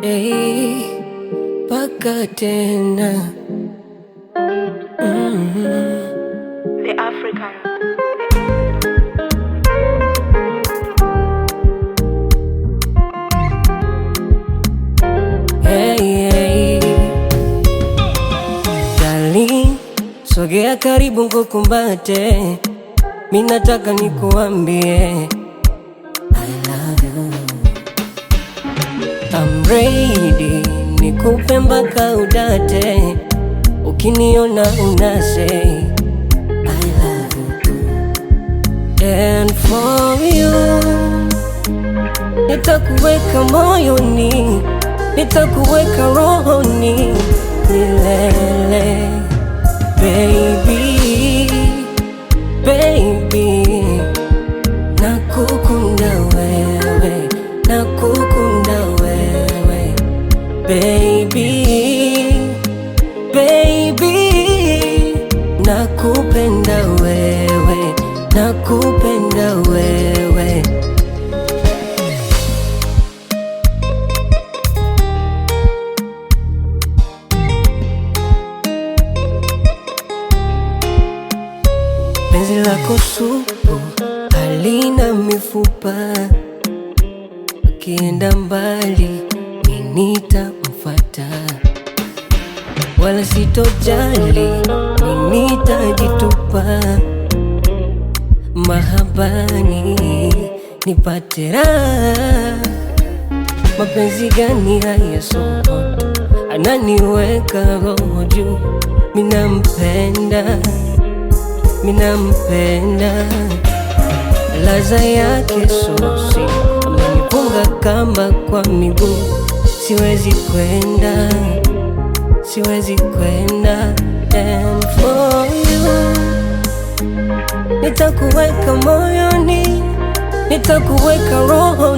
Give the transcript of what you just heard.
Hey, paka tena. The African. Hey, hey. Darling, sogea karibu nikukumbate. Mimi nataka nikuambie I love you. I'm ready, nikupe mpaka udate. Ukiniona unase I love you. And for you nitakuweka moyoni, nitakuweka rohoni milele. Baby, baby, nakukunda wewe, nakukunda wewe. Baby, baby, nakupenda wewe, nakupenda wewe. Penzi lako supu halina mifupa, ukienda mbali mimi nitamfuata, wala sitojali, mimi nitajitupa mahabani nipate raha. Mapenzi gani haya sokoto, ananiweka roho juu. Mimi nampenda, mimi nampenda, laza yake sosi amenifunga kamba kwa miguu. Siwezi kwenda, siwezi kwenda. And for you nitakuweka moyoni, nitakuweka roho